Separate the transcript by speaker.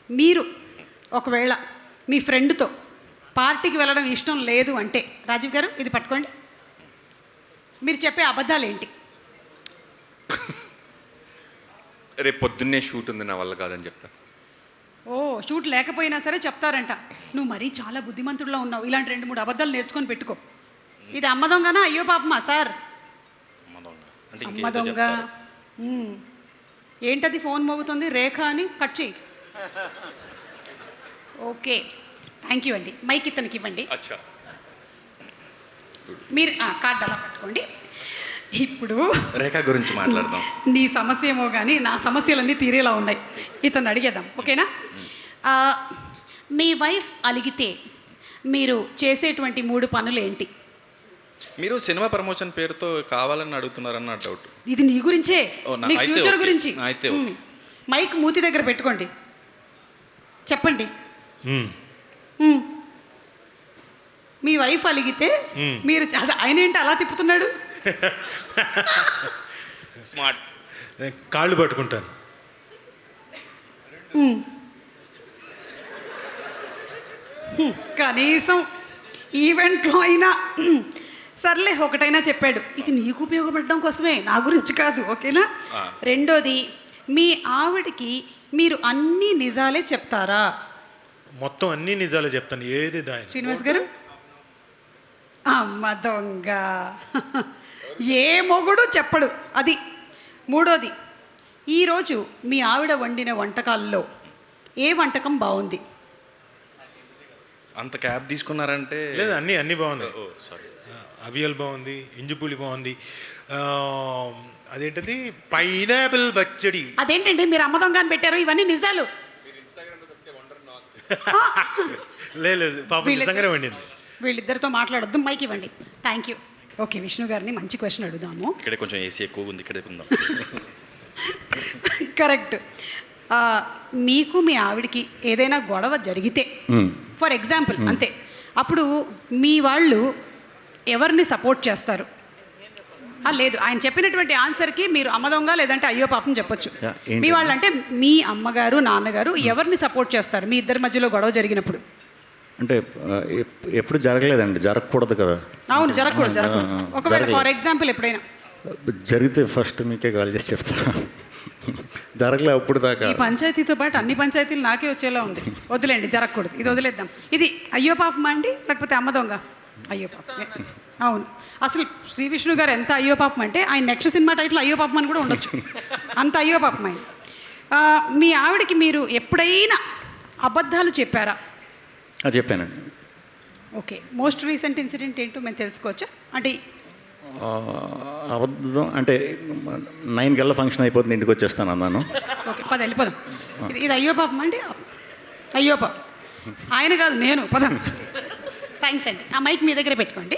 Speaker 1: మీరు ఒకవేళ మీ ఫ్రెండ్తో పార్టీకి వెళ్ళడం ఇష్టం లేదు అంటే, రాజీవ్ గారు ఇది పట్టుకోండి, మీరు చెప్పే అబద్ధాలు ఏంటి?
Speaker 2: రేపు పొద్దున్నే షూట్ ఉంది, నా వల్ల కాదని చెప్తా.
Speaker 1: ఓ, షూట్ లేకపోయినా సరే చెప్తారంట. నువ్వు మరీ చాలా బుద్ధిమంతుడిలో ఉన్నావు. ఇలాంటి 2-3 అబద్ధాలు నేర్చుకొని పెట్టుకో. ఇది అమ్మ దొంగనా అయ్యో పాపమా సార్? అమ్మ దొంగ. ఏంటది ఫోన్ మోగుతుంది? రేఖ అని కట్ చేయి. ఓకే, థ్యాంక్ యూ అండి. మైక్ ఇతనికి ఇవ్వండి. మీరు కార్డు అలా పట్టుకోండి. ఇప్పుడు
Speaker 3: రేఖ గురించి మాట్లాడదాం.
Speaker 1: నీ సమస్య ఏమో కానీ నా సమస్యలన్నీ తీరేలా ఉన్నాయి. ఇతను అడిగేద్దాం, ఓకేనా? మీ వైఫ్ అలిగితే మీరు చేసేటువంటి 3 పనులు ఏంటి?
Speaker 3: మీరు సినిమా ప్రమోషన్ పేరుతో కావాలని అడుగుతున్నారన్న డౌట్.
Speaker 1: ఇది నీ గురించే, నీ ఫ్యూచర్ గురించి.
Speaker 3: అయితే
Speaker 1: మైక్ మూతి దగ్గర పెట్టుకోండి, చెప్పండి. మీ వైఫ్ అలిగితే మీరు ఆయన ఏంటి అలా తిప్పుతున్నాడు?
Speaker 2: స్మార్ట్.
Speaker 4: కాళ్ళు పట్టుకుంటాను.
Speaker 1: కనీసం ఈవెంట్లో అయినా సర్లే ఒకటైనా చెప్పాడు. ఇది నీకు ఉపయోగపడడం కోసమే, నా గురించి కాదు, ఓకేనా? రెండోది, మీ ఆవిడకి మీరు అన్ని నిజాలే చెప్తారా?
Speaker 4: మొత్తం అన్ని నిజాలే చెప్తాను, ఏది దాని.
Speaker 1: శ్రీనివాస్ గారు? అమ్మ దొంగ, ఏ మొగుడు చెప్పడు అది. మూడోది, ఈరోజు మీ ఆవిడ వండిన వంటకాల్లో ఏ వంటకం బాగుంది?
Speaker 3: అంత క్యాబ్ తీసుకున్నారంటే
Speaker 4: లేదు, అన్నీ బాగున్నాయి. సారీ, అవియల్ బాగుంది, ఇంజుపులి బాగుంది, అదేంటది పైనాపిల్ పచ్చడి.
Speaker 1: అదేంటండి మీరు అమ్మ దొంగ అని పెట్టారు? ఇవన్నీ నిజాలు.
Speaker 4: లేదు పాప నిజంగానే వండింది.
Speaker 1: వీళ్ళిద్దరితో మాట్లాడొద్దు, మైక్ ఇవ్వండి. Thank you. ఓకే, విష్ణు గారిని మంచి క్వశ్చన్ అడుగుదాము.
Speaker 3: ఇక్కడే కొంచెం ఏసీ ఎక్కువ ఉంది, ఇక్కడే ఉందాం.
Speaker 1: కరెక్ట్. మీకు మీ ఆవిడికి ఏదైనా గొడవ జరిగితే, ఫర్ ఎగ్జాంపుల్ అంతే, అప్పుడు మీ వాళ్ళు ఎవరిని సపోర్ట్ చేస్తారు? లేదు, ఆయన చెప్పినటువంటి ఆన్సర్కి మీరు అమ్మ దొంగ లేదంటే అయ్యో పాపం చెప్పొచ్చు. మీ వాళ్ళు అంటే మీ అమ్మగారు నాన్నగారు ఎవరిని సపోర్ట్ చేస్తారు మీ ఇద్దరి మధ్యలో గొడవ జరిగినప్పుడు?
Speaker 5: అంటే ఎప్పుడు జరగలేదండి, జరగకూడదు కదా.
Speaker 1: అవును, జరగకూడదు. ఒకవేళ ఫర్ ఎగ్జాంపుల్ ఎప్పుడైనా
Speaker 5: జరిగితే ఫస్ట్ మీకే కాల్ చేసి చెప్తా. జరగలే అప్పుడు దాకా.
Speaker 1: ఈ పంచాయతీతో పాటు అన్ని పంచాయతీలు నాకే వచ్చేలా ఉంది. వదిలేండి, జరగకూడదు, ఇది వదిలేద్దాం. ఇది అయ్యో పాపమా అండి లేకపోతే అమ్మ దొంగ? అయ్యో పాపం. అవును, అసలు శ్రీ విష్ణు గారు ఎంత అయ్యో పాపం అంటే ఆయన నెక్స్ట్ సినిమా టైటిల్ అయ్యో పాపం అని కూడా ఉండొచ్చు, అంత అయ్యో పాపం ఆయన. మీ ఆవిడకి మీరు ఎప్పుడైనా అబద్ధాలు చెప్పారా?
Speaker 5: చెప్పానండి.
Speaker 1: ఓకే, మోస్ట్ రీసెంట్ ఇన్సిడెంట్ ఏంటో మేము తెలుసుకోవచ్చా? అంటే
Speaker 5: అబద్ధం అంటే 9 గంటల ఫంక్షన్ అయిపోతుంది, ఇంటికి వచ్చేస్తాను అన్నాను.
Speaker 1: ఓకే, పద వెళ్ళిపోదాం. ఇది అయ్యో పాపం అండి? అయ్యో పాపం ఆయన కాదు, నేను. పద. థ్యాంక్స్ అండి. ఆ మైక్ మీ దగ్గర పెట్టుకోండి.